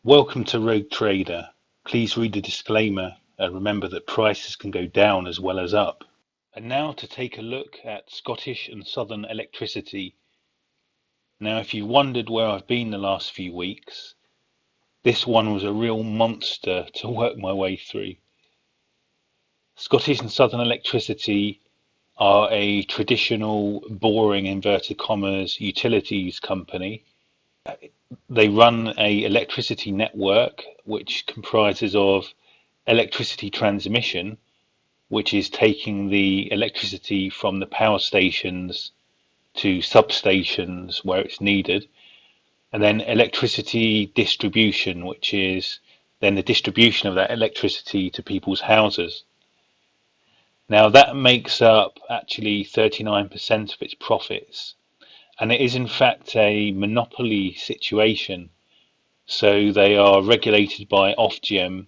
Welcome to Rogue Trader. Please read the disclaimer and remember that prices can go down as well as up. And now to take a look at Scottish and Southern electricity. Now, if you wondered where I've been the last few weeks, this one was a real monster to work my way through. Scottish and Southern electricity are a traditional, boring, inverted commas, utilities company. They run a electricity network which comprises of electricity transmission, which is taking the electricity from the power stations to substations where it's needed, and then electricity distribution, which is then the distribution of that electricity to people's houses. Now that makes up actually 39% of its profits, and it is in fact a monopoly situation. So they are regulated by Ofgem,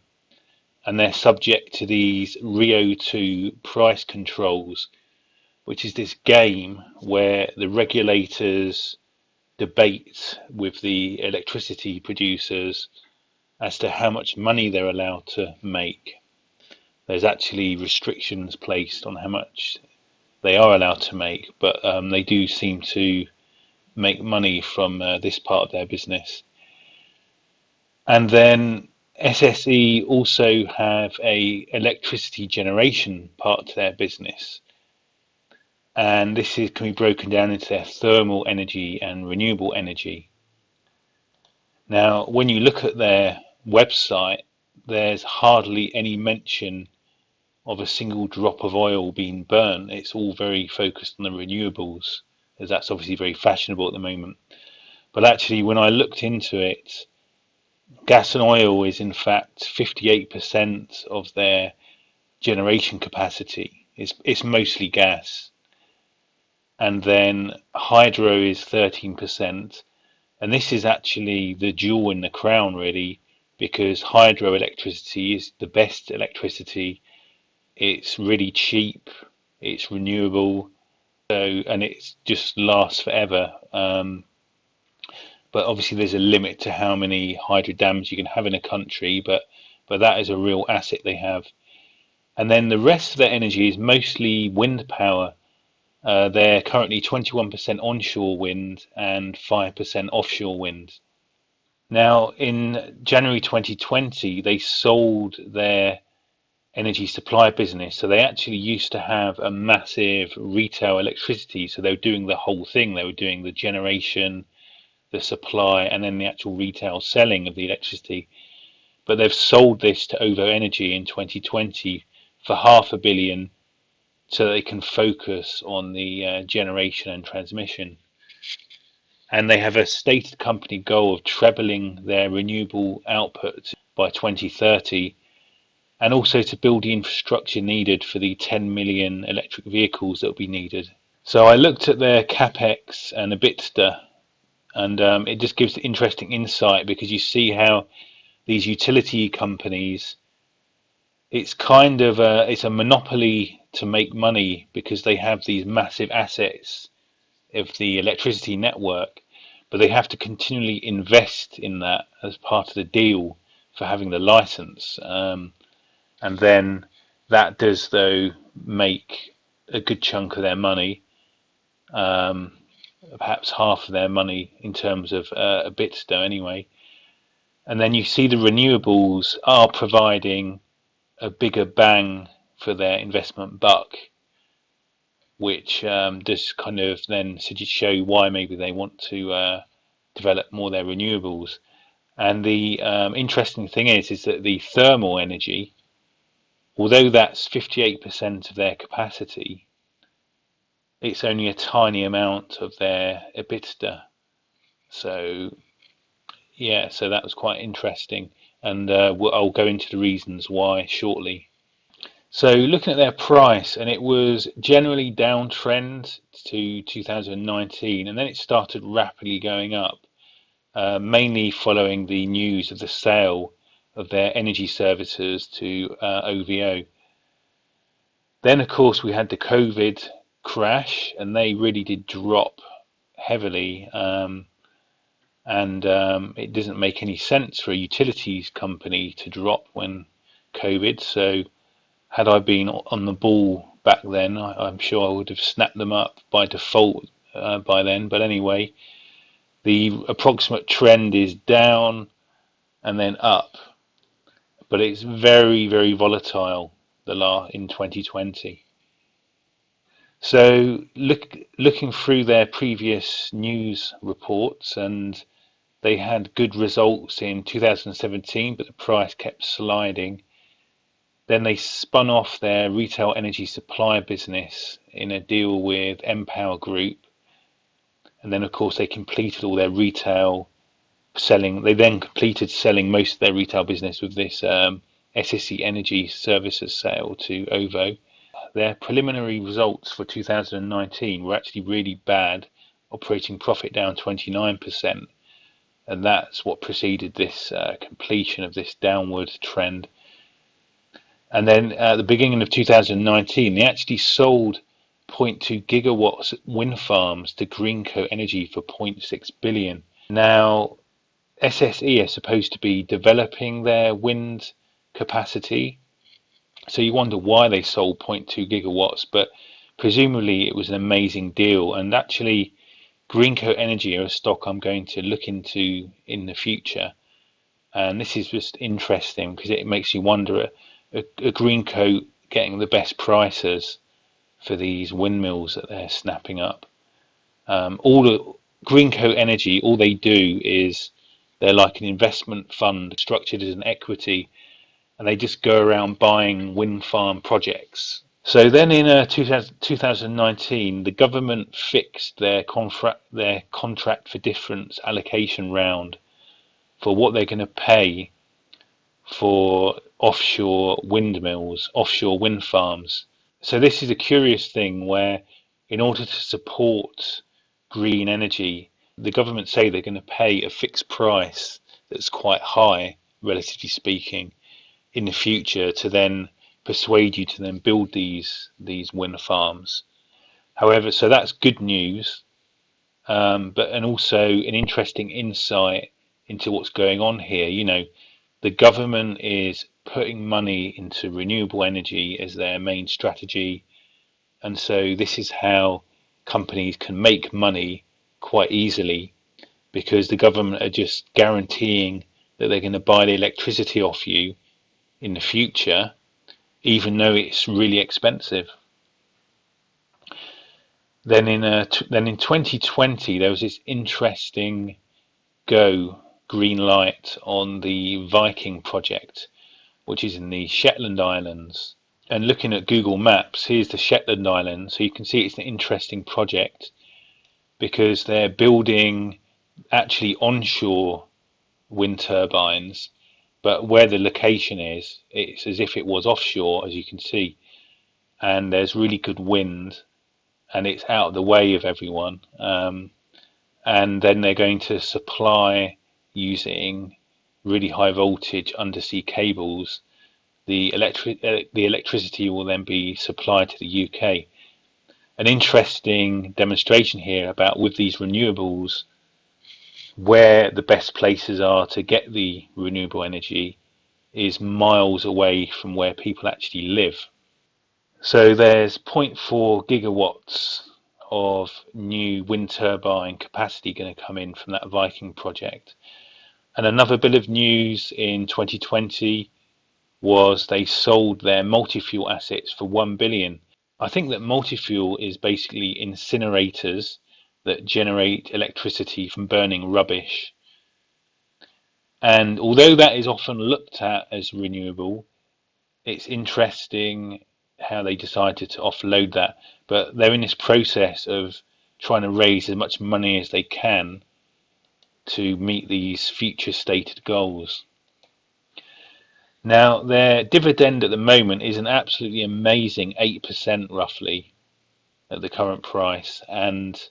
and they're subject to these RIIO-2 price controls, which is this game where the regulators debate with the electricity producers as to how much money they're allowed to make. There's actually restrictions placed on how much they are allowed to make, but they do seem to make money from this part of their business. And then SSE also have a electricity generation part to their business, and this can be broken down into their thermal energy and renewable energy. Now, when you look at their website, there's hardly any mention of a single drop of oil being burnt. It's all very focused on the renewables, as that's obviously very fashionable at the moment. But actually, when I looked into it, gas and oil is in fact 58% of their generation capacity. It's mostly gas. And then hydro is 13%. And this is actually the jewel in the crown, really, because hydroelectricity is the best electricity. It's really cheap, it's renewable, and it just lasts forever. But obviously, there's a limit to how many hydro dams you can have in a country. But that is a real asset they have. And then the rest of their energy is mostly wind power. They're currently 21% onshore wind and 5% offshore wind. Now, in January 2020, they sold their energy supply business. So they actually used to have a massive retail electricity. So they were doing the whole thing. They were doing the generation, the supply, and then the actual retail selling of the electricity. But they've sold this to Ovo Energy in 2020 for £500 million, so that they can focus on the generation and transmission. And they have a stated company goal of trebling their renewable output by 2030, and also to build the infrastructure needed for the 10 million electric vehicles that will be needed. So I looked at their capex and EBITDA, and it just gives interesting insight, because you see how these utility companies, it's kind of it's a monopoly to make money, because they have these massive assets of the electricity network, but they have to continually invest in that as part of the deal for having the license. And then that does, though, make a good chunk of their money, perhaps half of their money in terms of EBITDA anyway. And then you see the renewables are providing a bigger bang for their investment buck, which does kind of then show why maybe they want to develop more of their renewables. And the interesting thing is that the thermal energy, although that's 58% of their capacity, it's only a tiny amount of their EBITDA. So yeah, so that was quite interesting, and I'll go into the reasons why shortly. So looking at their price, and it was generally downtrend to 2019, and then it started rapidly going up, mainly following the news of the sale of their energy services to OVO. Then, of course, we had the COVID crash, and they really did drop heavily. and it doesn't make any sense for a utilities company to drop when COVID. So had I been on the ball back then, I'm sure I would have snapped them up by default by then. But anyway, the approximate trend is down and then up, but it's very, very volatile in 2020. So looking through their previous news reports, and they had good results in 2017, but the price kept sliding. Then they spun off their retail energy supply business in a deal with Empower Group, and then of course they completed all their retail selling. They then completed selling most of their retail business with this SSE Energy Services sale to OVO. Their preliminary results for 2019 were actually really bad, operating profit down 29%, and that's what preceded this completion of this downward trend. And then at the beginning of 2019, they actually sold 0.2 gigawatts wind farms to Greenco Energy for 0.6 billion. Now, SSE is supposed to be developing their wind capacity, so you wonder why they sold 0.2 gigawatts, but presumably it was an amazing deal. And actually, Greenco Energy are a stock I'm going to look into in the future. And this is just interesting because it makes you wonder, a Greenco getting the best prices for these windmills that they're snapping up. Greenco Energy, all they do is they're like an investment fund structured as an equity, and they just go around buying wind farm projects. So then in 2019, the government fixed their contract for difference allocation round for what they're going to pay for offshore windmills, offshore wind farms. So this is a curious thing where, in order to support green energy, the government say they're going to pay a fixed price that's quite high, relatively speaking, in the future to then persuade you to then build these wind farms. However, so that's good news, and also an interesting insight into what's going on here. The government is putting money into renewable energy as their main strategy, and so this is how companies can make money quite easily, because the government are just guaranteeing that they're going to buy the electricity off you in the future, even though it's really expensive. Then in 2020 there was this interesting green light on the Viking project, which is in the Shetland Islands. And looking at Google Maps, here's the Shetland Islands, so you can see it's an interesting project because they're building actually onshore wind turbines, but where the location is, it's as if it was offshore, as you can see, and there's really good wind, and it's out of the way of everyone. And then they're going to supply, using really high voltage undersea cables, the electricity will then be supplied to the UK. An interesting demonstration here about, with these renewables, where the best places are to get the renewable energy is miles away from where people actually live. So there's 0.4 gigawatts of new wind turbine capacity going to come in from that Viking project. And another bit of news in 2020 was they sold their multi-fuel assets for 1 billion. I think that multi-fuel is basically incinerators that generate electricity from burning rubbish. And although that is often looked at as renewable, it's interesting how they decided to offload that. But they're in this process of trying to raise as much money as they can to meet these future stated goals. Now, their dividend at the moment is an absolutely amazing 8% roughly at the current price, and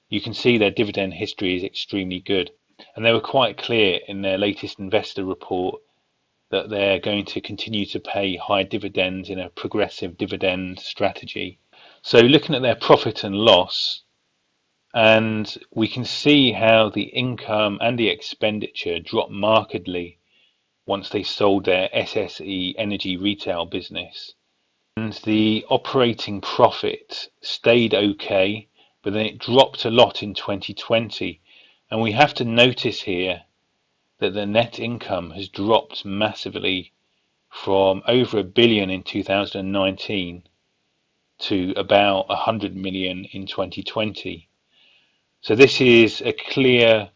you can see their dividend history is extremely good. And they were quite clear in their latest investor report that they're going to continue to pay high dividends in a progressive dividend strategy. So looking at their profit and loss, And we can see how the income and the expenditure dropped markedly once they sold their SSE energy retail business. And the operating profit stayed okay, but then it dropped a lot in 2020. And we have to notice here that the net income has dropped massively from over 1 billion in 2019 to about 100 million in 2020. So this is a clear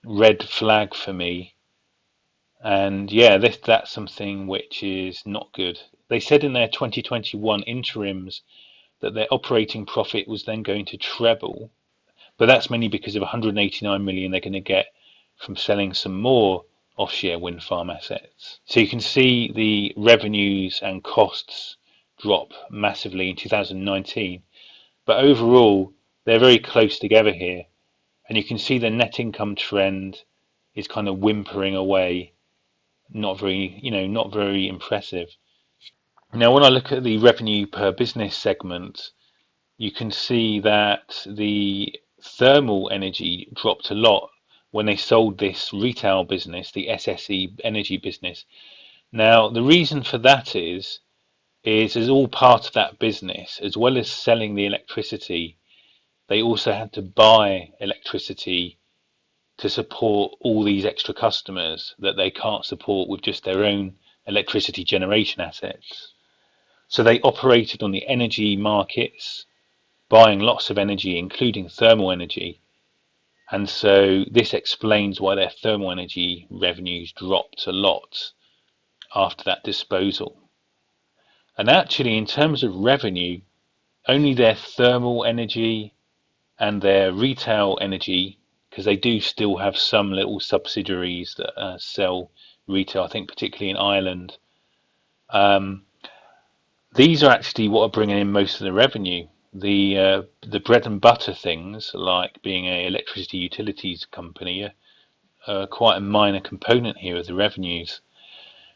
red flag for me. And yeah, that's something which is not good. They said in their 2021 interims that their operating profit was then going to treble, but that's mainly because of 189 million they're going to get from selling some more offshore wind farm assets. So you can see the revenues and costs drop massively in 2019, but overall they're very close together here, and you can see the net income trend is kind of whimpering away, not very, not very impressive. Now, when I look at the revenue per business segment, you can see that the thermal energy dropped a lot when they sold this retail business, the SSE energy business. Now, the reason for that is as all part of that business, as well as selling the electricity, they also had to buy electricity to support all these extra customers that they can't support with just their own electricity generation assets. So they operated on the energy markets, buying lots of energy, including thermal energy. And so this explains why their thermal energy revenues dropped a lot after that disposal. And actually, in terms of revenue, only their thermal energy and their retail energy, because they do still have some little subsidiaries that sell retail, I think particularly in Ireland. These are actually what are bringing in most of the revenue. The bread and butter things, like being a electricity utilities company, are quite a minor component here of the revenues.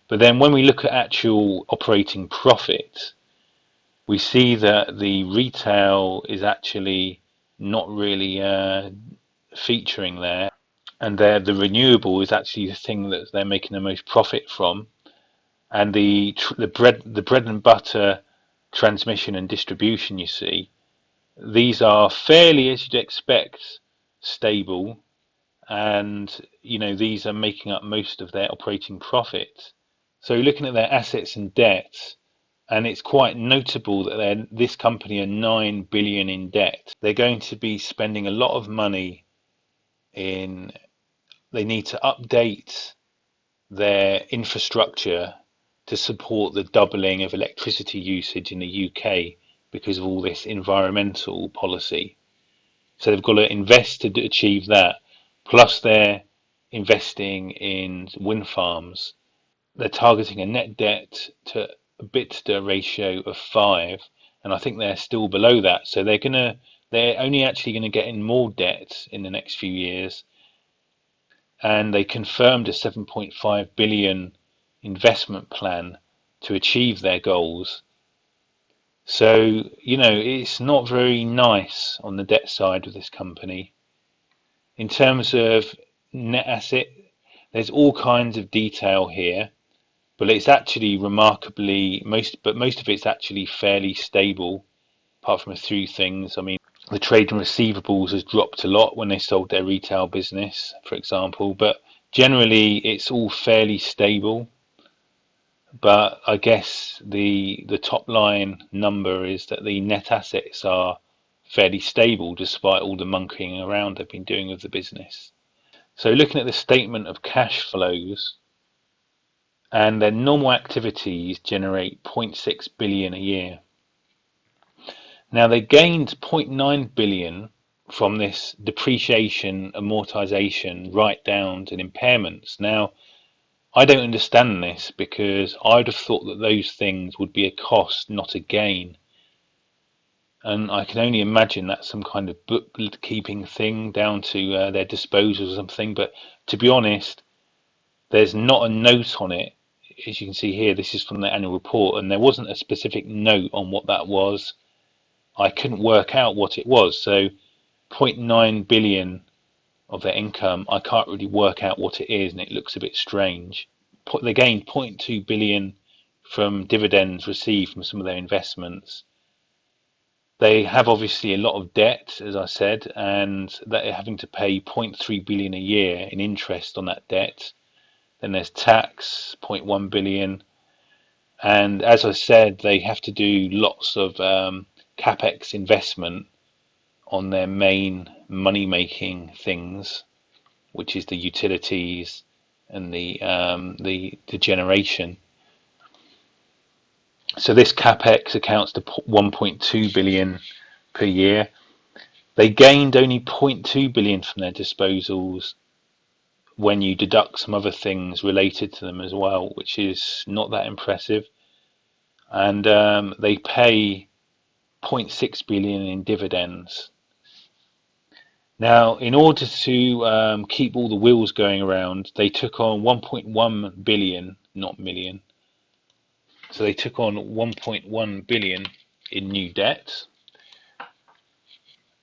But then when we look at actual operating profit, we see that the retail is actually not really featuring there, and the renewable is actually the thing that they're making the most profit from, and the bread and butter transmission and distribution, you see, these are fairly, as you'd expect, stable, and these are making up most of their operating profit. So looking at their assets and debts, and it's quite notable that this company are 9 billion in debt. They're going to be spending a lot of money in. They need to update their infrastructure to support the doubling of electricity usage in the UK because of all this environmental policy. So they've got to invest to achieve that. Plus, they're investing in wind farms. They're targeting a net debt to EBITDA ratio of 5, and I think they're still below that. So they're only actually going to get in more debt in the next few years. And they confirmed a 7.5 billion investment plan to achieve their goals. So, it's not very nice on the debt side of this company. In terms of net asset, there's all kinds of detail here, but it's actually most of it's actually fairly stable, apart from a few things. I mean, the trade and receivables has dropped a lot when they sold their retail business, for example, but generally it's all fairly stable. But I guess the top line number is that the net assets are fairly stable despite all the monkeying around they've been doing with the business. So looking at the statement of cash flows, and their normal activities generate 0.6 billion a year. Now they gained 0.9 billion from this depreciation, amortization, write-downs and impairments. Now, I don't understand this because I'd have thought that those things would be a cost, not a gain. And I can only imagine that's some kind of bookkeeping thing down to their disposal or something. But to be honest, there's not a note on it. As you can see here, this is from the annual report, and there wasn't a specific note on what that was. I couldn't work out what it was. So 0.9 billion of their income. I can't really work out what it is, and it looks a bit strange. They gained 0.2 billion from dividends received from some of their investments. They have obviously a lot of debt, as I said, and they're having to pay 0.3 billion a year in interest on that debt. Then there's tax, 0.1 billion. And as I said, they have to do lots of capex investment on their main money-making things, which is the utilities and the generation. So this capex accounts to 1.2 billion per year. They gained only 0.2 billion from their disposals when you deduct some other things related to them as well, which is not that impressive. And they pay 0.6 billion in dividends. Now, in order to keep all the wheels going around, they took on 1.1 billion, not million. So they took on 1.1 billion in new debt,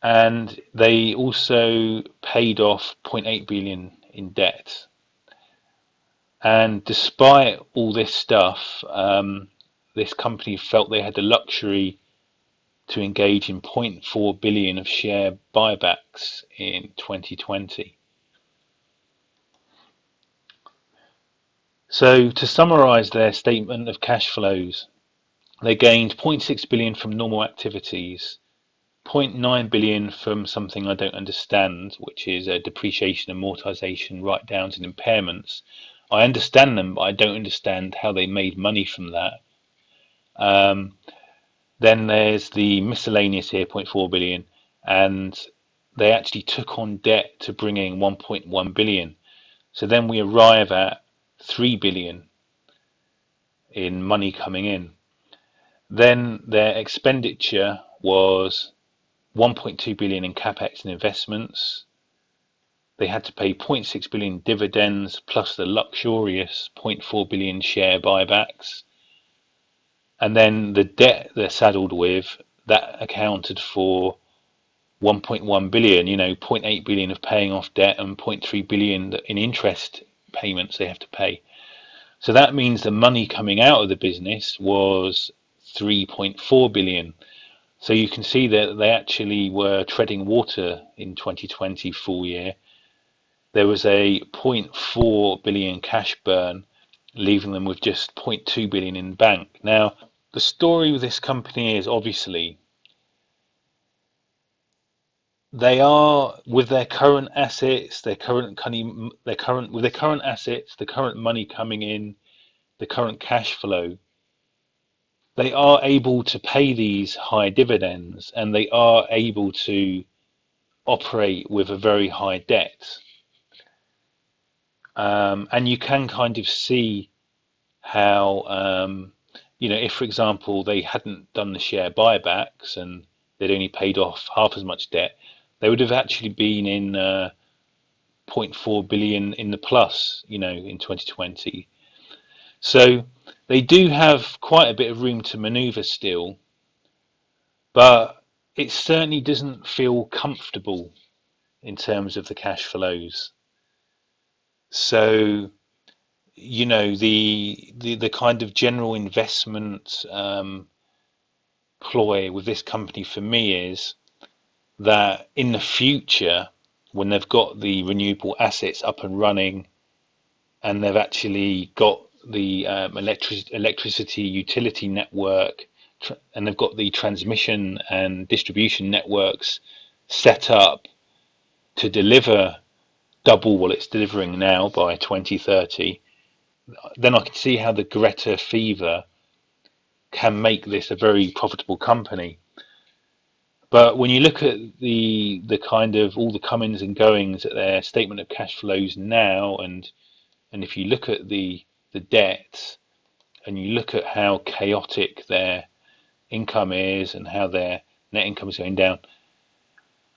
and they also paid off 0.8 billion in debt. And despite all this stuff, this company felt they had the luxury to engage in 0.4 billion of share buybacks in 2020. So to summarize their statement of cash flows, they gained 0.6 billion from normal activities, 0.9 billion from something I don't understand, which is a depreciation, amortization, write-downs and impairments. I understand them, but I don't understand how they made money from that. Then there's the miscellaneous here, 0.4 billion, and they actually took on debt to bring in 1.1 billion. So then we arrive at 3 billion in money coming in. Then their expenditure was 1.2 billion in capex and investments. They had to pay 0.6 billion dividends plus the luxurious 0.4 billion share buybacks. And then the debt they're saddled with, that accounted for 1.1 billion, 0.8 billion of paying off debt and 0.3 billion in interest payments they have to pay. So that means the money coming out of the business was 3.4 billion. So you can see that they actually were treading water in 2020 full year. There was a 0.4 billion cash burn, leaving them with just 0.2 billion in bank. Now, the story with this company is obviously they are, with their current assets, the current assets, the current money coming in, the current cash flow, they are able to pay these high dividends, and they are able to operate with a very high debt. And you can kind of see how, if, for example, they hadn't done the share buybacks and they'd only paid off half as much debt, they would have actually been in 0.4 billion in the plus, in 2020. So they do have quite a bit of room to maneuver still, but it certainly doesn't feel comfortable in terms of the cash flows. So, the kind of general investment ploy with this company for me is that in the future, when they've got the renewable assets up and running, and they've actually got the electricity utility network, and they've got the transmission and distribution networks set up to deliver double what it's delivering now by 2030, then I can see how the Greta fever can make this a very profitable company. But when you look at the kind of all the comings and goings at their statement of cash flows now, and if you look at the debt, and you look at how chaotic their income is and how their net income is going down,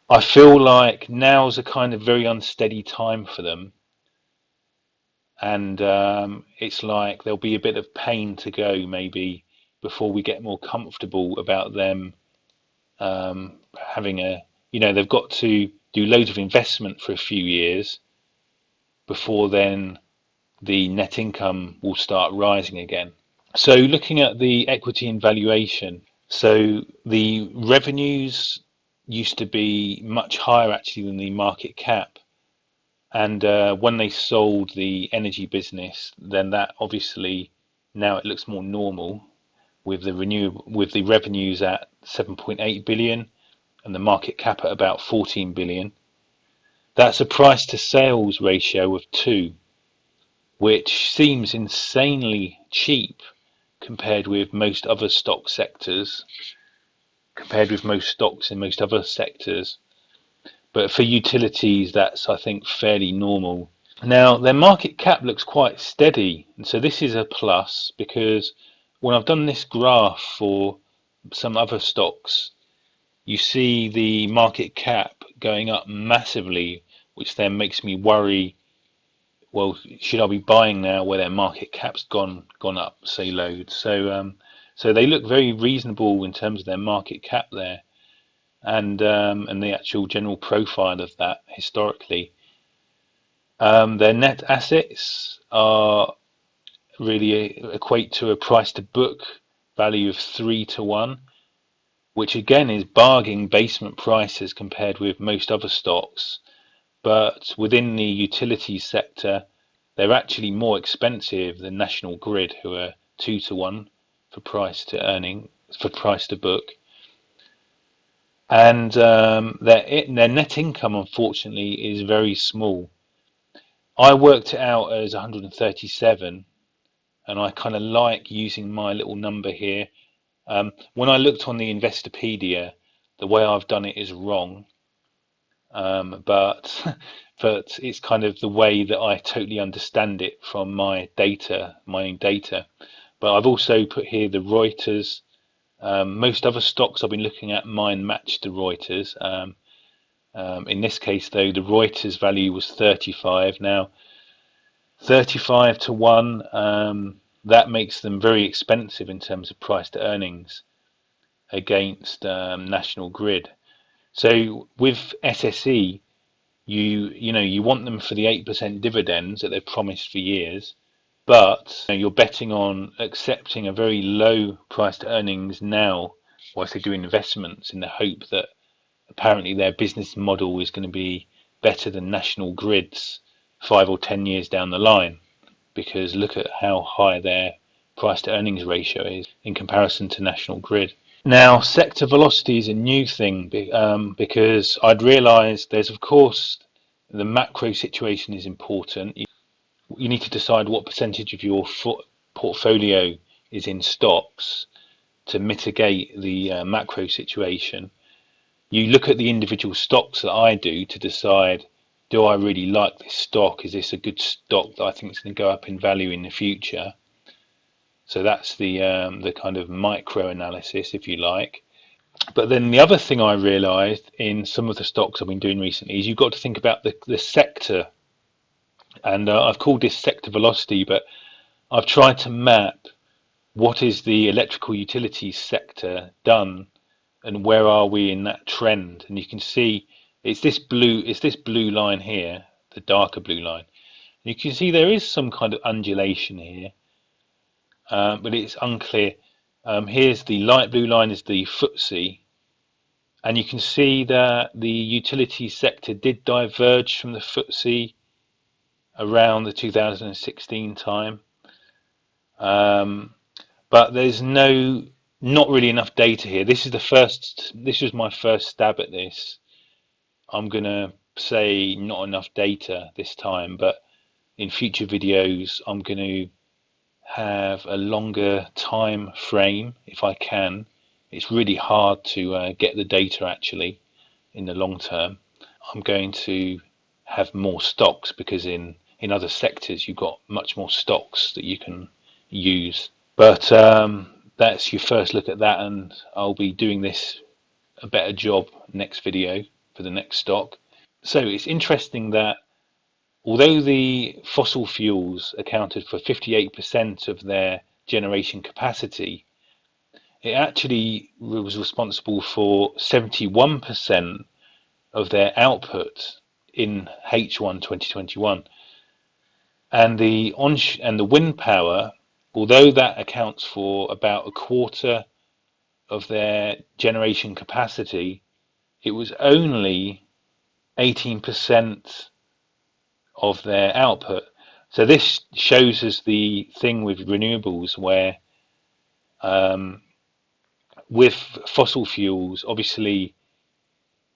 I feel like now's a kind of very unsteady time for them, and it's like there'll be a bit of pain to go maybe before we get more comfortable about them having they've got to do loads of investment for a few years before then the net income will start rising again. So looking at the equity and valuation, so the revenues used to be much higher actually than the market cap. And when they sold the energy business, then that obviously now it looks more normal with the revenues at 7.8 billion and the market cap at about 14 billion. That's a price to sales ratio of 2, which seems insanely cheap compared with most other stock sectors, compared with most stocks in most other sectors. But for utilities, that's, I think, fairly normal. Now, their market cap looks quite steady. And so this is a plus because when I've done this graph for some other stocks, you see the market cap going up massively, which then makes me worry, well, should I be buying now where their market cap's gone up so loads? So they look very reasonable in terms of their market cap there, and the actual general profile of that historically. Their net assets are really equate to a price to book value of 3-1, which again is bargain basement prices compared with most other stocks. But within the utilities sector, they're actually more expensive than National Grid, who are 2-1 for price to book. And their net income, unfortunately, is very small. I worked it out as 137, and I kind of like using my little number here. When I looked on the Investopedia, the way I've done it is wrong, but but it's kind of the way that I totally understand it from my own data. But I've also put here the Reuters. Most other stocks I've been looking at, mine match the Reuters. In this case, though, the Reuters value was 35. Now, 35-1, that makes them very expensive in terms of price to earnings against National Grid. So with SSE, you want them for the 8% dividends that they've promised for years, but you're betting on accepting a very low price to earnings now whilst they do investments in the hope that apparently their business model is going to be better than National Grid's 5 or 10 years down the line, because look at how high their price to earnings ratio is in comparison to National Grid. Now, sector velocity is a new thing because I'd realised there's, of course, the macro situation is important. You need to decide what percentage of your portfolio is in stocks to mitigate the macro situation. You look at the individual stocks that I do to decide, do I really like this stock? Is this a good stock that I think is going to go up in value in the future? So that's the kind of micro analysis, if you like. But then the other thing I realised in some of the stocks I've been doing recently is you've got to think about the sector. And I've called this sector velocity, but I've tried to map what is the electrical utilities sector done and where are we in that trend. And you can see it's this blue line here, the darker blue line. And you can see there is some kind of undulation here, but it's unclear. Here's the light blue line is the FTSE, and you can see that the utility sector did diverge from the FTSE around the 2016 time, but there's not really enough data here. This was my first stab at this. I'm gonna say not enough data this time, but in future videos I'm going to have a longer time frame if I can. It's really hard to get the data actually in the long term. I'm going to have more stocks because in other sectors you've got much more stocks that you can use. But that's your first look at that, and I'll be doing this a better job next video for the next stock. So it's interesting that although the fossil fuels accounted for 58% of their generation capacity, it actually was responsible for 71% of their output in H1 2021. And the wind power, although that accounts for about a quarter of their generation capacity, it was only 18% of their output. So this shows us the thing with renewables where with fossil fuels, obviously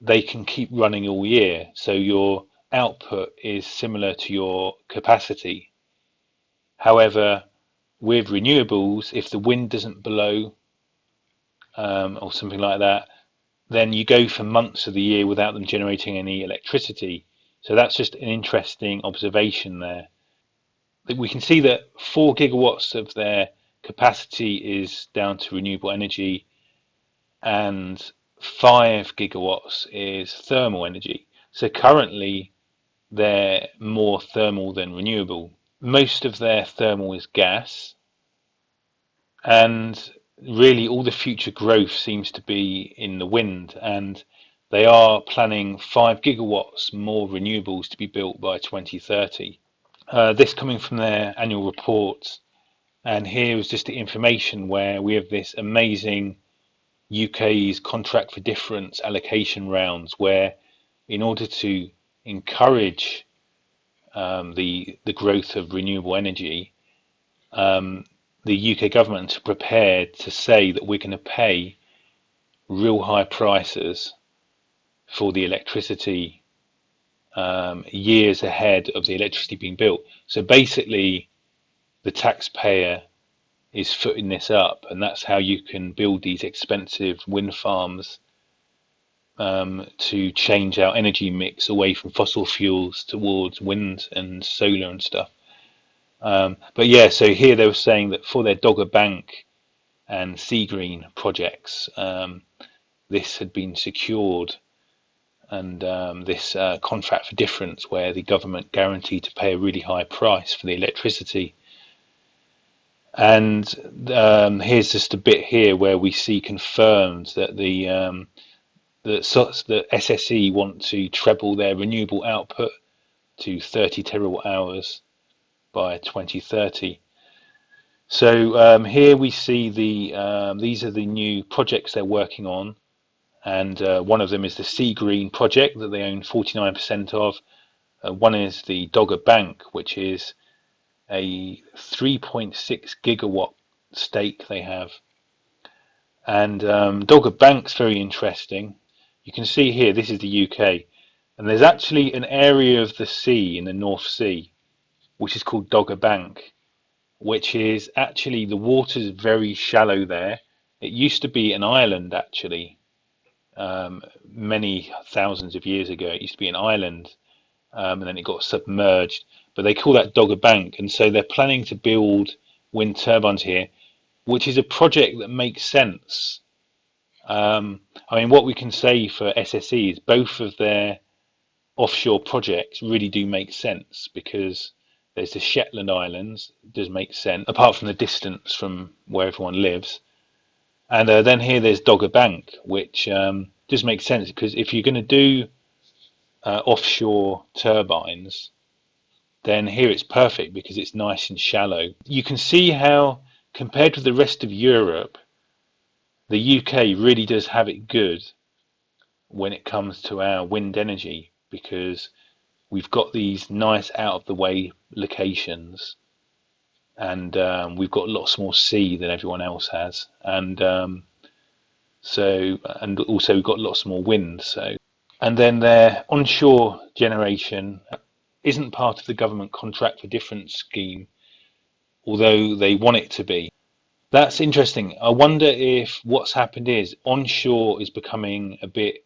they can keep running all year. So your output is similar to your capacity. However, with renewables, if the wind doesn't blow or something like that, then you go for months of the year without them generating any electricity. So that's just an interesting observation there. We can see that 4 gigawatts of their capacity is down to renewable energy, and 5 gigawatts is thermal energy. So currently they're more thermal than renewable. Most of their thermal is gas, and really all the future growth seems to be in the wind, and they are planning 5 gigawatts more renewables to be built by 2030. This coming from their annual report, and here is just the information where we have this amazing UK's contract for difference allocation rounds, where in order to encourage the growth of renewable energy, the UK government are prepared to say that we're going to pay real high prices for the electricity years ahead of the electricity being built. So basically, the taxpayer is footing this up, and that's how you can build these expensive wind farms to change our energy mix away from fossil fuels towards wind and solar and stuff. But yeah, so here they were saying that for their Dogger Bank and Sea Green projects, this had been secured, and this contract for difference where the government guaranteed to pay a really high price for the electricity. And here's just a bit here where we see confirmed that the SSE want to treble their renewable output to 30 terawatt hours by 2030. So here we see these are the new projects they're working on, and one of them is the Sea Green project that they own 49% of. One is the Dogger Bank, which is a 3.6 gigawatt stake they have. And Dogger Bank's very interesting. You can see here, this is the UK, and there's actually an area of the sea in the North Sea, which is called Dogger Bank, which is actually, the water's very shallow there. It used to be an island, actually, many thousands of years ago. It used to be an island, and then it got submerged. But they call that Dogger Bank, and so they're planning to build wind turbines here, which is a project that makes sense. I mean, what we can say for SSE is both of their offshore projects really do make sense, because there's the Shetland Islands, does make sense, apart from the distance from where everyone lives. And then here there's Dogger Bank, which does make sense, because if you're going to do offshore turbines, then here it's perfect because it's nice and shallow. You can see how, compared with the rest of Europe, the UK really does have it good when it comes to our wind energy, because we've got these nice out of the way locations, and we've got lots more sea than everyone else has, and also we've got lots more wind. So, and then their onshore generation isn't part of the government contract for difference scheme, although they want it to be. That's interesting. I wonder if what's happened is onshore is becoming a bit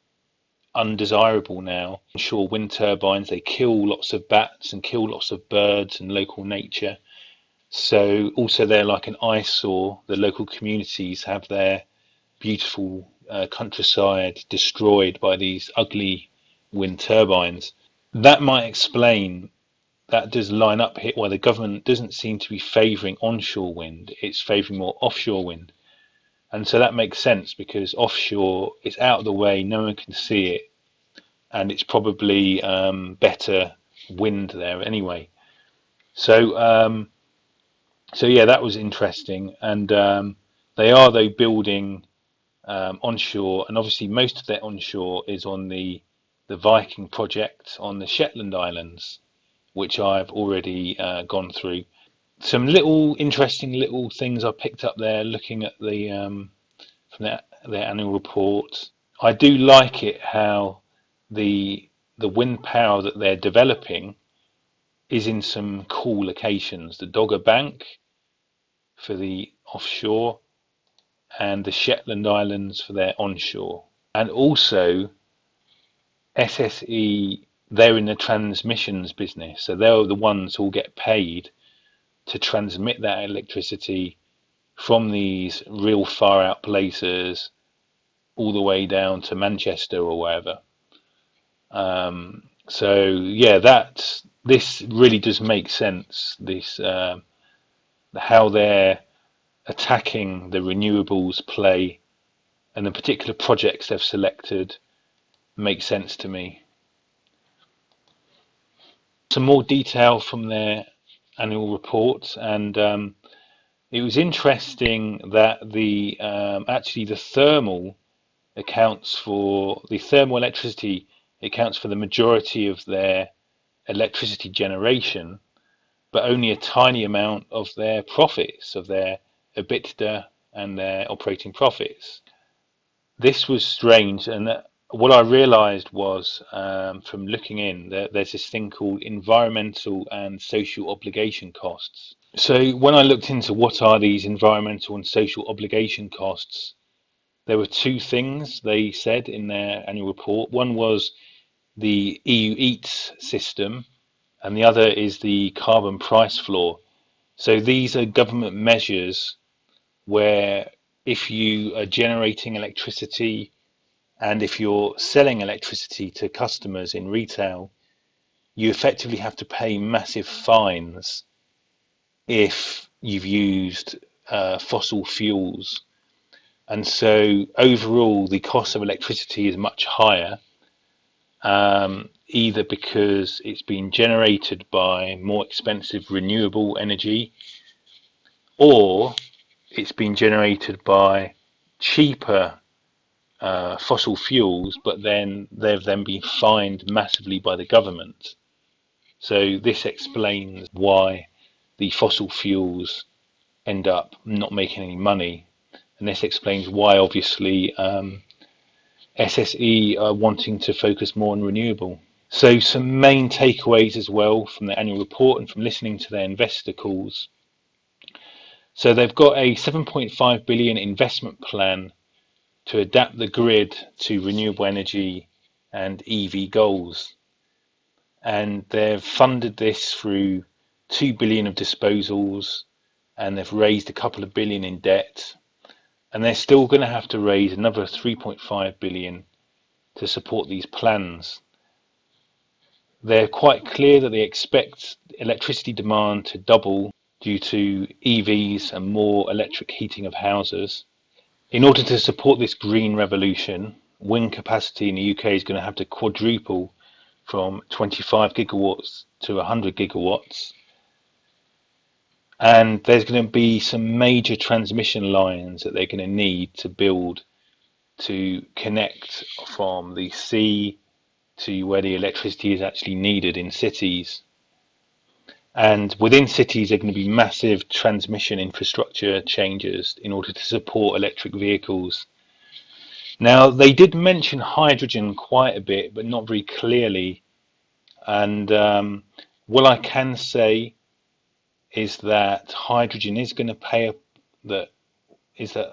undesirable now. Onshore wind turbines, they kill lots of bats and kill lots of birds and local nature. So also they're like an eyesore. The local communities have their beautiful countryside destroyed by these ugly wind turbines. That might explain, that does line up here why the government doesn't seem to be favouring onshore wind, it's favouring more offshore wind. And so that makes sense, because offshore it's out of the way, no one can see it, and it's probably better wind there anyway. So so yeah, that was interesting, and they are though building onshore, and obviously most of their onshore is on the Viking project on the Shetland Islands, which I've already gone through. Some little interesting little things I picked up there, looking at the from their annual report. I do like it how the wind power that they're developing is in some cool locations. The Dogger Bank for the offshore, and the Shetland Islands for their onshore. And also SSE, they're in the transmissions business, so they're the ones who will get paid to transmit that electricity from these real far out places all the way down to Manchester or wherever. So yeah, this really does make sense. This how they're attacking the renewables play and the particular projects they've selected makes sense to me. Some more detail from their annual report, and it was interesting that the actually the thermal electricity accounts for the majority of their electricity generation, but only a tiny amount of their profits, of their EBITDA and their operating profits. This was strange, and what I realised was from looking in that there's this thing called environmental and social obligation costs. So when I looked into what are these environmental and social obligation costs, there were two things they said in their annual report. One was the EU EATS system, and the other is the carbon price floor. So these are government measures where if you are generating electricity and if you're selling electricity to customers in retail, you effectively have to pay massive fines if you've used fossil fuels. And so overall, the cost of electricity is much higher, either because it's been generated by more expensive renewable energy, or it's been generated by cheaper fossil fuels, but then they've then been fined massively by the government. So this explains why the fossil fuels end up not making any money, and this explains why obviously SSE are wanting to focus more on renewable. So some main takeaways as well from the annual report and from listening to their investor calls. So they've got a 7.5 billion investment plan to adapt the grid to renewable energy and EV goals. And they've funded this through 2 billion of disposals, and they've raised a couple of billion in debt, and they're still going to have to raise another 3.5 billion to support these plans. They're quite clear that they expect electricity demand to double due to EVs and more electric heating of houses. In order to support this green revolution, wind capacity in the UK is going to have to quadruple from 25 gigawatts to 100 gigawatts. And there's going to be some major transmission lines that they're going to need to build to connect from the sea to where the electricity is actually needed in cities. And within cities, there are going to be massive transmission infrastructure changes in order to support electric vehicles. Now, they did mention hydrogen quite a bit, but not very clearly. And what I can say is that hydrogen is going to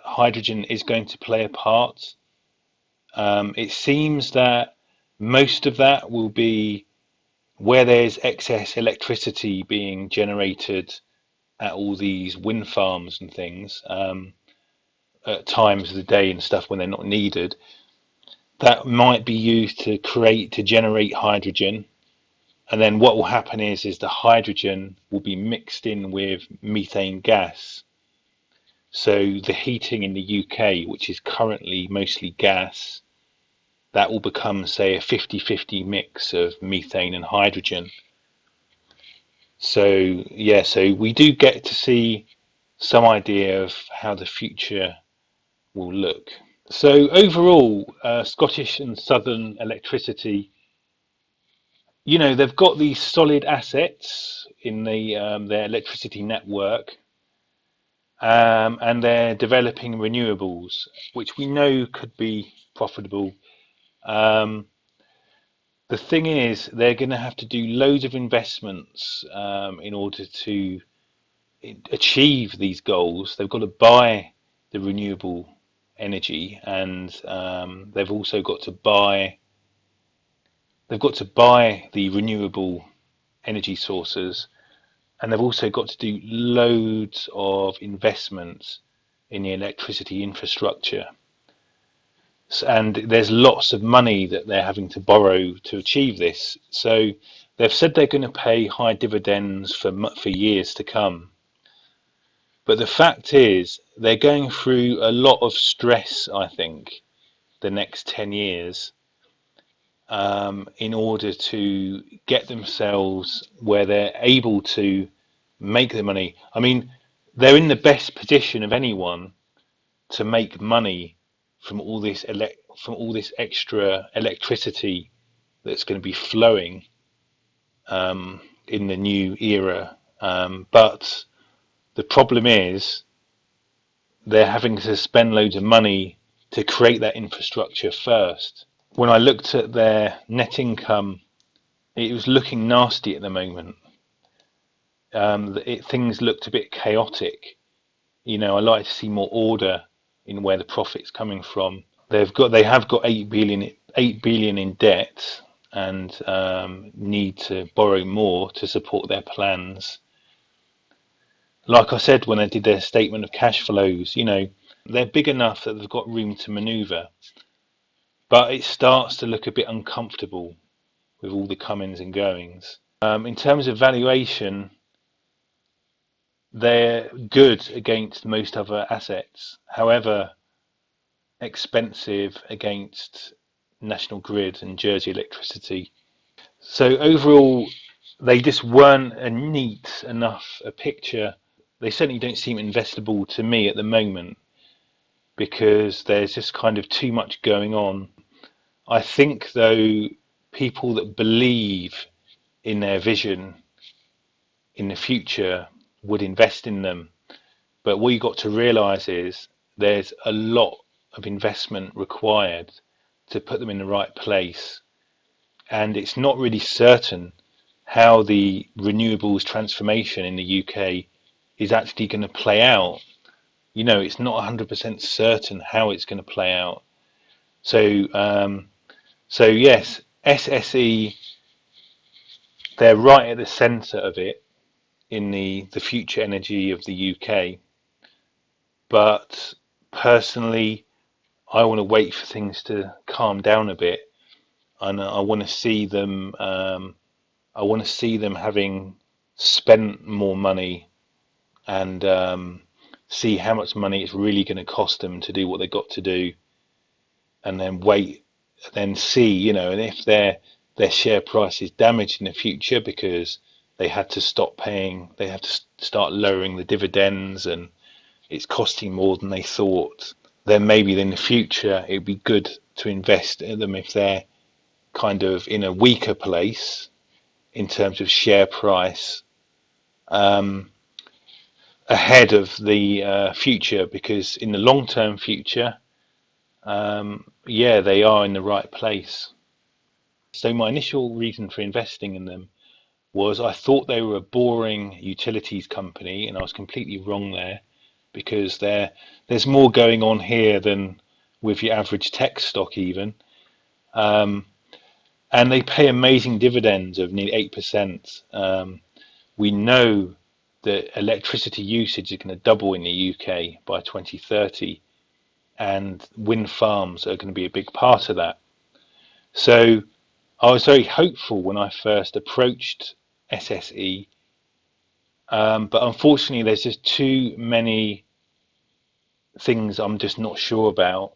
hydrogen is going to play a part. It seems that most of that will be where there's excess electricity being generated at all these wind farms and things at times of the day and stuff when they're not needed. That might be used to generate hydrogen, and then what will happen is the hydrogen will be mixed in with methane gas. So the heating in the UK, which is currently mostly gas, that will become, say, a 50-50 mix of methane and hydrogen. So yeah, so we do get to see some idea of how the future will look. So overall, Scottish and Southern Electricity, they've got these solid assets in their electricity network, and they're developing renewables, which we know could be profitable. Um, the thing is, they're going to have to do loads of investments in order to achieve these goals. They've got to buy the renewable energy, and they've also got to buy the renewable energy sources, and they've also got to do loads of investments in the electricity infrastructure. And there's lots of money that they're having to borrow to achieve this. So they've said they're going to pay high dividends for years to come. But the fact is, they're going through a lot of stress, I think, the next 10 years, in order to get themselves where they're able to make the money. I mean, they're in the best position of anyone to make money from all this extra electricity that's going to be flowing in the new era. But the problem is they're having to spend loads of money to create that infrastructure first. When I looked at their net income, it was looking nasty at the moment. Things looked a bit chaotic. I like to see more order in where the profit's coming from. They have got 8 billion in debt, and need to borrow more to support their plans. Like I said, when they did their statement of cash flows, they're big enough that they've got room to maneuver, but it starts to look a bit uncomfortable with all the comings and goings. In terms of valuation, they're good against most other assets. However, expensive against National Grid and Jersey Electricity. So overall, they just weren't a neat enough a picture. They certainly don't seem investable to me at the moment, because there's just kind of too much going on. I think, though, people that believe in their vision in the future would invest in them. But what you've got to realize is there's a lot of investment required to put them in the right place. And it's not really certain how the renewables transformation in the UK is actually going to play out. It's not 100% certain how it's going to play out. So yes, SSE, they're right at the centre of it in the future energy of the UK. But personally, I want to wait for things to calm down a bit, and I want to see them. I want to see them having spent more money, and see how much money it's really going to cost them to do what they've got to do, and then see, and if their share price is damaged in the future because they had to stop paying, they had to start lowering the dividends, and it's costing more than they thought, then maybe in the future it'd be good to invest in them if they're kind of in a weaker place in terms of share price, ahead of the future, because in the long-term future, yeah, they are in the right place. So my initial reason for investing in them was I thought they were a boring utilities company, and I was completely wrong there, because there's more going on here than with your average tech stock even. And they pay amazing dividends of nearly 8%. We know that electricity usage is going to double in the UK by 2030, and wind farms are going to be a big part of that. So I was very hopeful when I first approached SSE, but unfortunately there's just too many things I'm just not sure about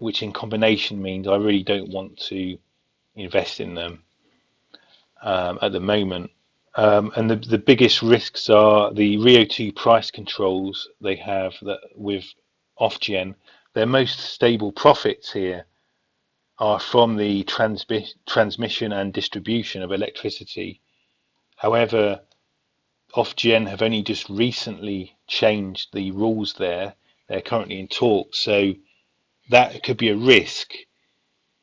which in combination means I really don't want to invest in them at the moment. And the biggest risks are the Rio2 price controls they have that with Ofgem. Their most stable profits here are from the transmission and distribution of electricity. However, Ofgem have only just recently changed the rules there. They're currently in talks, so that could be a risk.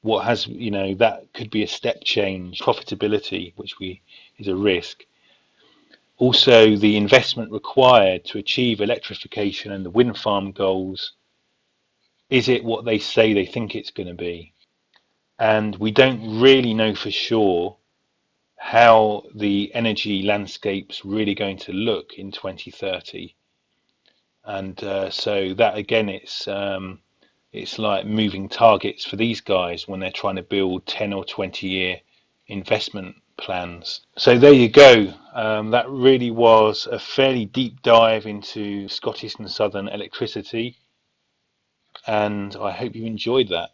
That could be a step change profitability, which is a risk. Also, the investment required to achieve electrification and the wind farm goals, is it what they say they think it's going to be? And we don't really know for sure how the energy landscape's really going to look in 2030. And so that again, it's like moving targets for these guys when they're trying to build 10 or 20-year investment plans. So there you go. That really was a fairly deep dive into Scottish and Southern electricity, and I hope you enjoyed that.